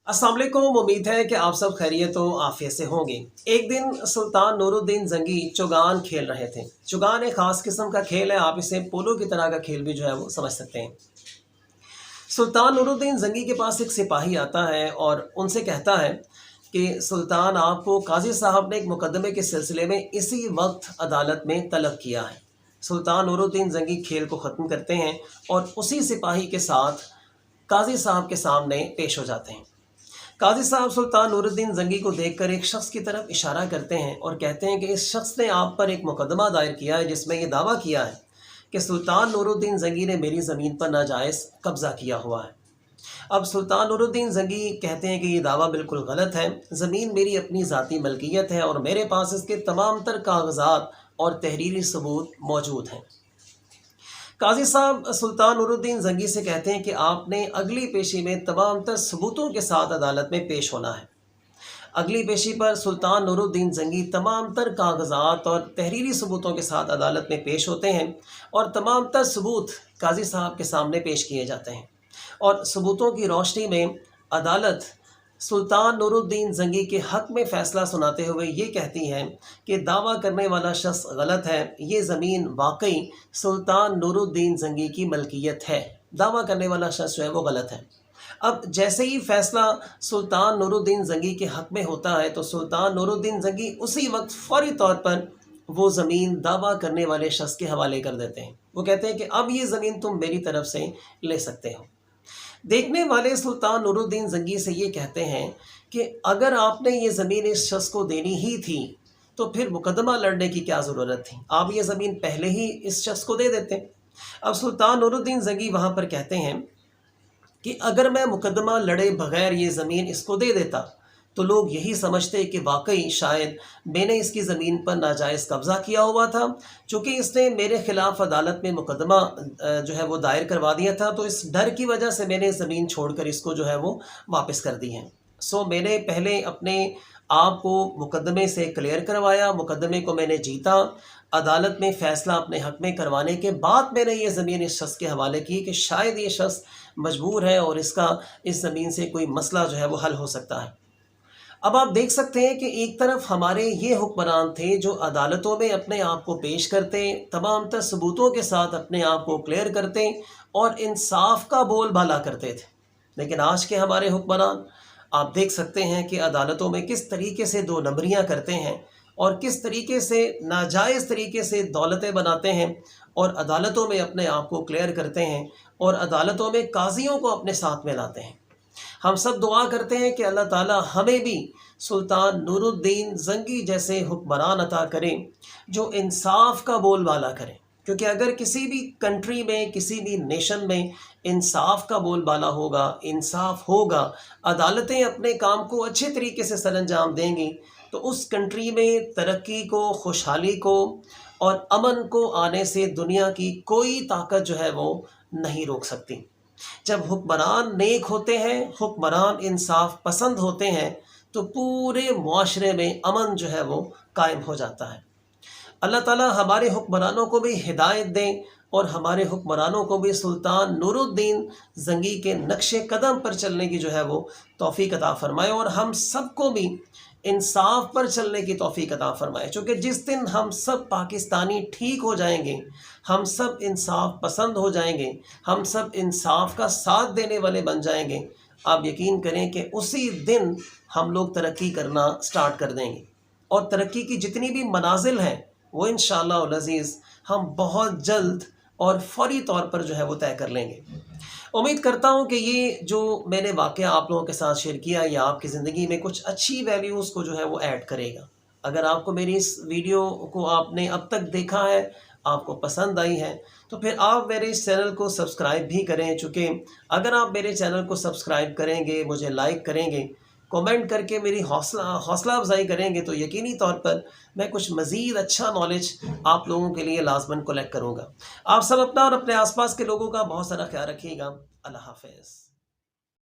अस्सलाम वालेकुम। उम्मीद है कि आप सब खैरियत व आफियत से होंगे। एक दिन सुल्तान नूरुद्दीन जंगी चौगान खेल रहे थे। चौगान एक ख़ास किस्म का खेल है, आप इसे पोलो की तरह का खेल भी जो है वो समझ सकते हैं। सुल्तान नूरुद्दीन जंगी के पास एक सिपाही आता है और उनसे कहता है कि सुल्तान, आपको काजी साहब ने एक मुकदमे के सिलसिले में इसी वक्त अदालत में तलब किया है। सुल्तान नूरुद्दीन जंगी खेल को ख़त्म करते हैं और उसी सिपाही के साथ काजी साहब के सामने पेश हो जाते हैं। काजी साहब सुल्तान नूरुद्दीन जंगी को देखकर एक शख्स की तरफ इशारा करते हैं और कहते हैं कि इस शख्स ने आप पर एक मुकदमा दायर किया है जिसमें ये दावा किया है कि सुल्तान नूरुद्दीन जंगी ने मेरी ज़मीन पर नाजायज़ कब्ज़ा किया हुआ है। अब सुल्तान नूरुद्दीन जंगी कहते हैं कि ये दावा बिल्कुल गलत है। ज़मीन मेरी अपनी ज़ाती मलकियत है और मेरे पास इसके तमाम तर कागज़ात और तहरीरी सबूत मौजूद हैं। काजी साहब सुल्तान नूरुद्दीन जंगी से कहते हैं कि आपने अगली पेशी में तमाम तर सबूतों के साथ अदालत में पेश होना है। अगली पेशी पर सुल्तान नूरुद्दीन जंगी तमाम तर कागज़ात और तहरीरी सबूतों के साथ अदालत में पेश होते हैं और तमाम तर सबूत काजी साहब के सामने पेश किए जाते हैं और सबूतों की रोशनी में अदालत सुल्तान नूरुद्दीन जंगी के हक़ में फ़ैसला सुनाते हुए ये कहती है कि दावा करने वाला शख्स गलत है, ये ज़मीन वाकई सुल्तान नूरुद्दीन जंगी की मलकियत है। दावा करने वाला शख्स जो है वो गलत है। अब जैसे ही फ़ैसला सुल्तान नूरुद्दीन जंगी के हक़ में होता है तो सुल्तान नूरुद्दीन जंगी उसी वक्त फ़ौरी तौर पर वो ज़मीन दावा करने वाले शख्स के हवाले कर देते हैं। वो कहते हैं कि अब ये ज़मीन तुम मेरी तरफ से ले सकते हो। देखने वाले सुल्तान नूरुद्दीन जंगी से ये कहते हैं कि अगर आपने ये ज़मीन इस शख्स को देनी ही थी तो फिर मुकदमा लड़ने की क्या ज़रूरत थी, आप ये ज़मीन पहले ही इस शख्स को दे देते। अब सुल्तान नूरुद्दीन जंगी वहाँ पर कहते हैं कि अगर मैं मुकदमा लड़े बग़ैर ये ज़मीन इसको दे देता तो लोग यही समझते कि वाकई शायद मैंने इसकी ज़मीन पर नाजायज़ कब्ज़ा किया हुआ था। चूँकि इसने मेरे ख़िलाफ़ अदालत में मुकदमा जो है वो दायर करवा दिया था, तो इस डर की वजह से मैंने ज़मीन छोड़कर इसको जो है वो वापस कर दी है। सो मैंने पहले अपने आप को मुकदमे से क्लियर करवाया, मुकदमे को मैंने जीता, अदालत में फ़ैसला अपने हक़ में करवाने के बाद मैंने ये ज़मीन इस शख्स के हवाले की कि शायद ये शख्स मजबूर है और इसका इस ज़मीन से कोई मसला जो है वो हल हो सकता है। अब आप देख सकते हैं कि एक तरफ हमारे ये हुक्मरान थे जो अदालतों में अपने आप को पेश करते, तमाम तर सबूतों के साथ अपने आप को क्लियर करते और इंसाफ का बोलबाला करते थे। लेकिन आज के हमारे हुक्मरान आप देख सकते हैं कि अदालतों में किस तरीके से दो नंबरियाँ करते हैं और किस तरीके से नाजायज़ तरीके से दौलतें बनाते हैं और अदालतों में अपने आप को क्लियर करते हैं और अदालतों में काजियों को अपने साथ में लाते हैं। हम सब दुआ करते हैं कि अल्लाह ताला हमें भी सुल्तान नूरुद्दीन जंगी जैसे हुक्मरान अता करें जो इंसाफ का बोलबाला करें, क्योंकि अगर किसी भी कंट्री में, किसी भी नेशन में इंसाफ का बोलबाला होगा, इंसाफ होगा, अदालतें अपने काम को अच्छे तरीके से सरअंजाम देंगी तो उस कंट्री में तरक्की को, खुशहाली को और अमन को आने से दुनिया की कोई ताकत जो है वो नहीं रोक सकती। जब हुक्मरान नेक होते हैं, हुक्मरान इंसाफ पसंद होते हैं तो पूरे मुआशरे में अमन जो है वो कायम हो जाता है। अल्लाह ताला हमारे हुक्मरानों को भी हिदायत दें और हमारे हुक्मरानों को भी सुल्तान नूरुद्दीन जंगी के नक्शे कदम पर चलने की जो है वो तौफीक अता फ़रमाए और हम सबको भी इंसाफ पर चलने की तौफीक अता फ़रमाए। चूँकि जिस दिन हम सब पाकिस्तानी ठीक हो जाएंगे, हम सब इंसाफ पसंद हो जाएंगे, हम सब इंसाफ का साथ देने वाले बन जाएंगे, आप यकीन करें कि उसी दिन हम लोग तरक्की करना स्टार्ट कर देंगे और तरक्की की जितनी भी मनाजिल हैं वो इंशाअल्लाह अल अज़ीज़ हम बहुत जल्द और फौरी तौर पर जो है वो तय कर लेंगे। उम्मीद करता हूँ कि ये जो मैंने वाक़या आप लोगों के साथ शेयर किया ये आपकी ज़िंदगी में कुछ अच्छी वैल्यूज़ को जो है वो ऐड करेगा। अगर आपको मेरी इस वीडियो को आपने अब तक देखा है, आपको पसंद आई है, तो फिर आप मेरे इस चैनल को सब्सक्राइब भी करें। चूँकि अगर आप मेरे चैनल को सब्सक्राइब करेंगे, मुझे लाइक करेंगे, कमेंट करके मेरी हौसला अफजाई करेंगे तो यकीनी तौर पर मैं कुछ मज़ीद अच्छा नॉलेज आप लोगों के लिए लाजमन कलेक्ट करूँगा। आप सब अपना और अपने आसपास के लोगों का बहुत सारा ख्याल रखिएगा। अल्लाह हाफ़िज़।